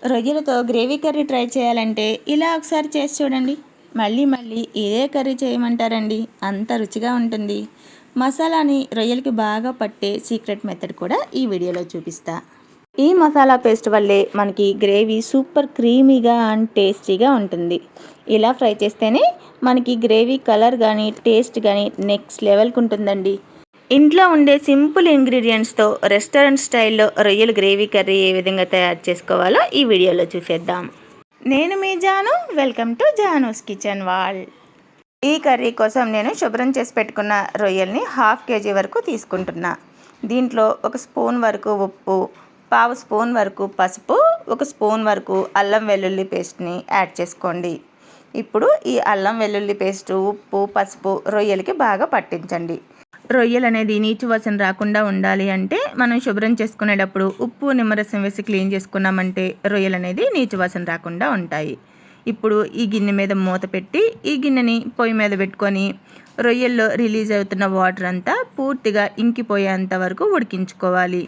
రొయ్యలతో gravy curry try చేయాలంటే ఇలా ఒకసారి చేసి చూడండి. మళ్ళీ మళ్ళీ ఇదే కర్రీ చేయమంటారండి, అంత రుచిగా ఉంటుంది. మసాలాని రొయ్యలకి బాగా పట్టే సీక్రెట్ మెథడ్ కూడా ఈ వీడియోలో చూపిస్తా. ఈ మసాలా పేస్ట్ వల్లే మనకి గ్రేవీ సూపర్ క్రీమీగా అండ్ టేస్టీగా ఉంటుంది. ఇలా ఫ్రై చేస్తేనే మనకి గ్రేవీ కలర్ కానీ టేస్ట్ కానీ నెక్స్ట్ లెవెల్కి ఉంటుందండి. ఇంట్లో ఉండే సింపుల్ ఇంగ్రీడియంట్స్తో రెస్టారెంట్ స్టైల్లో రొయ్యల గ్రేవీ కర్రీ ఏ విధంగా తయారు చేసుకోవాలో ఈ వీడియోలో చూసేద్దాం. నేను మీ Janu, welcome to Janu's kitchen world. ఈ కర్రీ కోసం నేను శుభ్రం చేసి పెట్టుకున్న రొయ్యల్ని 1/2 kg వరకు తీసుకుంటున్నా. దీంట్లో 1 స్పూన్ వరకు ఉప్పు, 1/2 స్పూన్ వరకు పసుపు, 1 స్పూన్ వరకు అల్లం వెల్లుల్లి పేస్ట్ని యాడ్ చేసుకోండి. ఇప్పుడు ఈ అల్లం వెల్లుల్లి పేస్టు, ఉప్పు, పసుపు రొయ్యలకి బాగా పట్టించండి. రొయ్యలు అనేది నీచు వాసన రాకుండా ఉండాలి అంటే మనం శుభ్రం చేసుకునేటప్పుడు ఉప్పు నిమ్మరసం వేసి క్లీన్ చేసుకున్నామంటే రొయ్యలు అనేది నీచు వాసన రాకుండా ఉంటాయి. ఇప్పుడు ఈ గిన్నె మీద మూత పెట్టి ఈ గిన్నెని పొయ్యి మీద పెట్టుకొని రొయ్యల్లో రిలీజ్ అవుతున్న వాటర్ అంతా పూర్తిగా ఇంకిపోయేంత వరకు ఉడికించుకోవాలి.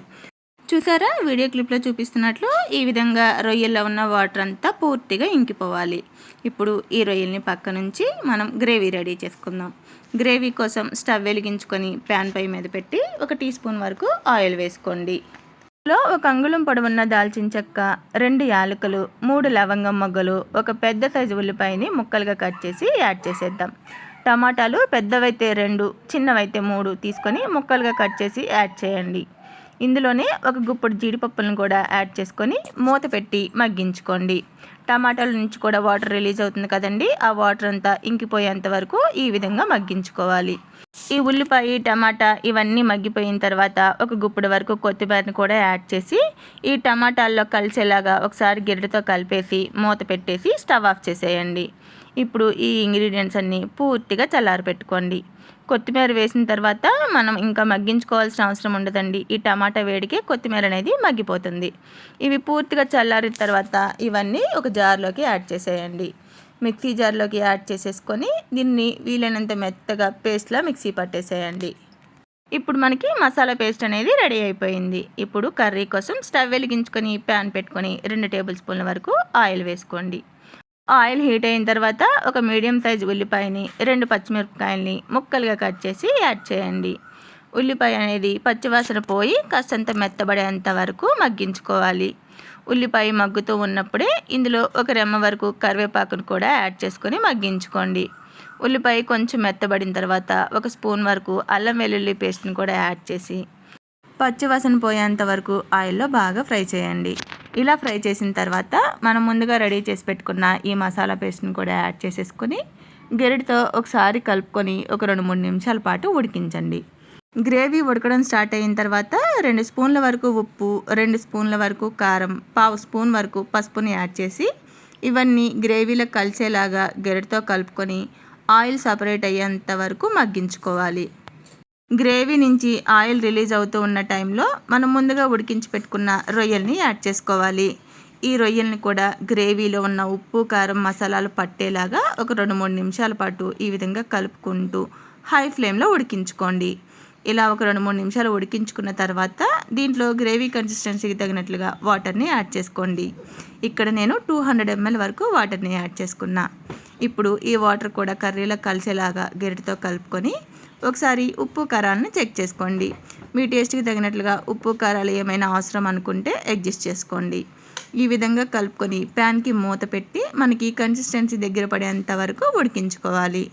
చూసారా, వీడియో క్లిప్లో చూపిస్తున్నట్లు ఈ విధంగా రొయ్యల్లో ఉన్న వాటర్ అంతా పూర్తిగా ఇంకిపోవాలి. ఇప్పుడు ఈ రొయ్యల్ని పక్క నుంచి మనం గ్రేవీ రెడీ చేసుకుందాం. గ్రేవీ కోసం స్టవ్ వెలిగించుకొని ప్యాన్ పై మీద పెట్టి 1 టీ స్పూన్ వరకు ఆయిల్ వేసుకోండి. ఇందులో 1 అంగుళం పొడవున్న దాల్చిన చెక్క, 2 యాలకులు, 3 లవంగం మొగ్గలు, 1 పెద్ద సైజు ఉల్లిపాయని ముక్కలుగా కట్ చేసి యాడ్ చేసేద్దాం. టమాటాలు పెద్దవైతే 2, చిన్నవైతే 3 తీసుకొని ముక్కలుగా కట్ చేసి యాడ్ చేయండి. ఇందులోనే 1 గుప్పుడు జీడిపప్పులను కూడా యాడ్ చేసుకొని మూత పెట్టి మగ్గించుకోండి. టమాటాల నుంచి కూడా వాటర్ రిలీజ్ అవుతుంది కదండి, ఆ వాటర్ అంతా ఇంకిపోయేంత వరకు ఈ విధంగా మగ్గించుకోవాలి. ఈ ఉల్లిపాయ, టమాటా ఇవన్నీ మగ్గిపోయిన తర్వాత 1 గుప్పుడు వరకు కొత్తిమీరని కూడా యాడ్ చేసి ఈ టమాటాల్లో కలిసేలాగా ఒకసారి గిన్నెతో కలిపేసి మూత పెట్టేసి స్టవ్ ఆఫ్ చేసేయండి. ఇప్పుడు ఈ ఇంగ్రీడియంట్స్ అన్నీ పూర్తిగా చల్లారి పెట్టుకోండి. కొత్తిమీర వేసిన తర్వాత మనం ఇంకా మగ్గించుకోవాల్సిన అవసరం ఉండదండి. ఈ టమాటా వేడికి కొత్తిమీర అనేది మగ్గిపోతుంది. ఇవి పూర్తిగా చల్లారిన తర్వాత ఇవన్నీ ఒక జార్లోకి యాడ్ చేసేయండి. మిక్సీ జార్లోకి యాడ్ చేసేసుకొని దీన్ని వీలైనంత మెత్తగా పేస్ట్లా మిక్సీ పట్టేసేయండి. ఇప్పుడు మనకి మసాలా పేస్ట్ అనేది రెడీ అయిపోయింది. ఇప్పుడు కర్రీ కోసం స్టవ్ వెలిగించుకొని ప్యాన్ పెట్టుకొని 2 టేబుల్ స్పూన్ల వరకు ఆయిల్ వేసుకోండి. ఆయిల్ హీట్ అయిన తర్వాత 1 మీడియం సైజు ఉల్లిపాయని, 2 పచ్చిమిరపకాయలని ముక్కలుగా కట్ చేసి యాడ్ చేయండి. ఉల్లిపాయ అనేది పచ్చివాసన పోయి కాస్తంత మెత్తబడేంత వరకు మగ్గించుకోవాలి. ఉల్లిపాయ మగ్గుతూ ఉన్నప్పుడే ఇందులో 1 రెమ్మ వరకు కరివేపాకును కూడా యాడ్ చేసుకొని మగ్గించుకోండి. ఉల్లిపాయ కొంచెం మెత్తబడిన తర్వాత 1 స్పూన్ వరకు అల్లం వెల్లుల్లి పేస్ట్ని కూడా యాడ్ చేసి పచ్చివాసన పోయేంత వరకు ఆయిల్లో బాగా ఫ్రై చేయండి. ఇలా ఫ్రై చేసిన తర్వాత మనం ముందుగా రెడీ చేసి పెట్టుకున్న ఈ మసాలా పేస్ట్ని కూడా యాడ్ చేసేసుకొని గెరిటితో ఒకసారి కలుపుకొని 2-3 నిమిషాల పాటు ఉడికించండి. గ్రేవీ ఉడకడం స్టార్ట్ అయిన తర్వాత 2 స్పూన్ల వరకు ఉప్పు, 2 స్పూన్ల వరకు కారం, 1/2 స్పూన్ వరకు పసుపుని యాడ్ చేసి ఇవన్నీ గ్రేవీలో కలిసేలాగా గెరిటితో కలుపుకొని ఆయిల్ సపరేట్ అయ్యేంత వరకు మగ్గించుకోవాలి. గ్రేవీ నుంచి ఆయిల్ రిలీజ్ అవుతూ ఉన్న టైంలో మనం ముందుగా ఉడికించి పెట్టుకున్న రొయ్యల్ని యాడ్ చేసుకోవాలి. ఈ రొయ్యల్ని కూడా గ్రేవీలో ఉన్న ఉప్పు, కారం, మసాలాలు పట్టేలాగా 2-3 నిమిషాల పాటు ఈ విధంగా కలుపుకుంటూ హై ఫ్లేమ్లో ఉడికించుకోండి. ఇలా 2-3 నిమిషాలు ఉడికించుకున్న తర్వాత దీంట్లో గ్రేవీ కన్సిస్టెన్సీకి తగినట్లుగా వాటర్ని యాడ్ చేసుకోండి. ఇక్కడ నేను 200 ml వరకు వాటర్ని యాడ్ చేసుకున్నా. ఇప్పుడు ఈ వాటర్ కూడా కర్రీలో కలిసేలాగా గరిటెతో కలుపుకొని ఒకసారి ఉప్పు కారాలను చెక్ చేసుకోండి. మీ టేస్ట్కి తగినట్లుగా ఉప్పు కారాలు ఏమైనా అవసరం అనుకుంటే అడ్జస్ట్ చేసుకోండి. ఈ విధంగా కలుపుకొని ప్యాన్కి మూత పెట్టి మనకి కన్సిస్టెన్సీ దగ్గర పడేంత వరకు ఉడికించుకోవాలి.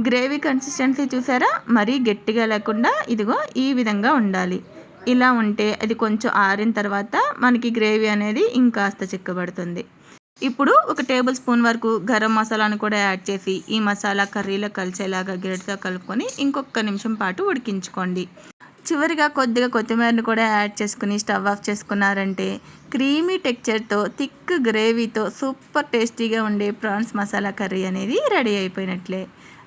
గ్రేవీ కన్సిస్టెన్సీ చూసారా, మరీ గట్టిగా లేకుండా ఇదిగో ఈ విధంగా ఉండాలి. ఇలా ఉంటే అది కొంచెం ఆరిన తర్వాత మనకి గ్రేవీ అనేది ఇంకాస్త చిక్కబడుతుంది. ఇప్పుడు 1 టేబుల్ స్పూన్ వరకు గరం మసాలాను కూడా యాడ్ చేసి ఈ మసాలా కర్రీలో కలిసేలాగా గరిటెతో కలుపుకొని ఇంకొక నిమిషం పాటు ఉడికించుకోండి. చివరిగా కొద్దిగా కొత్తిమీరను కూడా యాడ్ చేసుకుని స్టవ్ ఆఫ్ చేసుకున్నారంటే క్రీమీ టెక్చర్తో థిక్ గ్రేవీతో సూపర్ టేస్టీగా ఉండే ప్రాన్స్ మసాలా కర్రీ అనేది రెడీ అయిపోయినట్లే.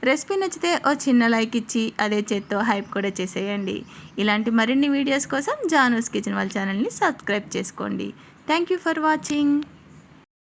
రెసిపీ నచ్చితే ఓ చిన్న లైక్ ఇచ్చి అదే చేత్తో హైప్ కూడా చేసేయండి. ఇలాంటి మరిన్ని వీడియోస్ కోసం జానూస్ కిచెన్ వాళ్ళ ఛానల్ని సబ్స్క్రైబ్ చేసుకోండి. Thank you for watching.